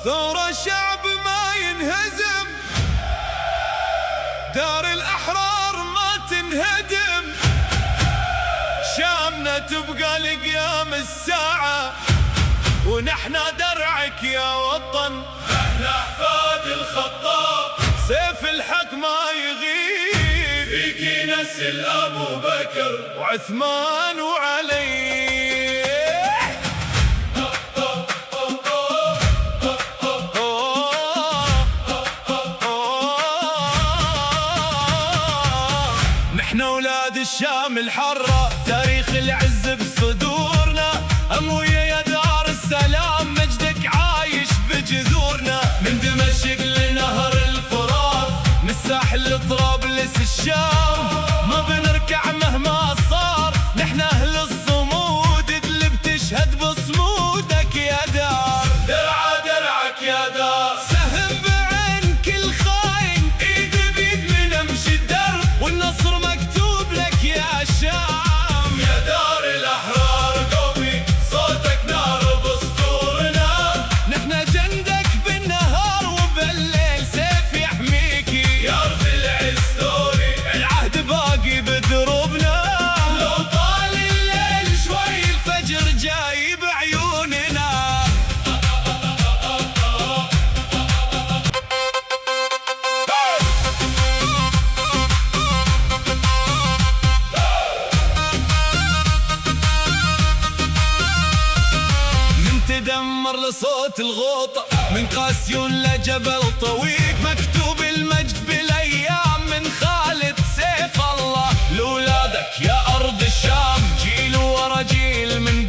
ثورة شعب ما ينهزم، دار الأحرار ما تنهدم، شامنا تبقى لقيام الساعة، ونحنا درعك يا وطن. احنا احفاد الخطاب، سيف الحق ما يغيب، فيك نسل ابو بكر وعثمان وعلي. نحنا ولاد الشام الحرة، تاريخ العز بصدورنا، أموية يا دار السلام، مجدك عايش بجذورنا. من دمشق لنهر الفرات، من الساحل لطرابلس الشام، ما بنركع مهما صار، نحنا أهل الصمود، اللي بتشهد بصمودك يا دار. درعك يا دار، سهم بعين كل خاين، ايد بيد من امشي الدرب، والنصر مكتوب لك يا شام. يا دار الاحرار قوي، صوتك نار بسطورنا، نحنا جندك بالنهار وبالليل، سيف يحميكي يا ارض العز ثوري، العهد باقي بدروبنا. لو طال الليل شوي الفجر جاي بعيوننا. من تدمر لصوت الغوطة، من قاسيون لجبل طويق، مكتوب المجد بالايام، من خالد سيف الله لولادك يا ارض الشام، جيل ورا جيل من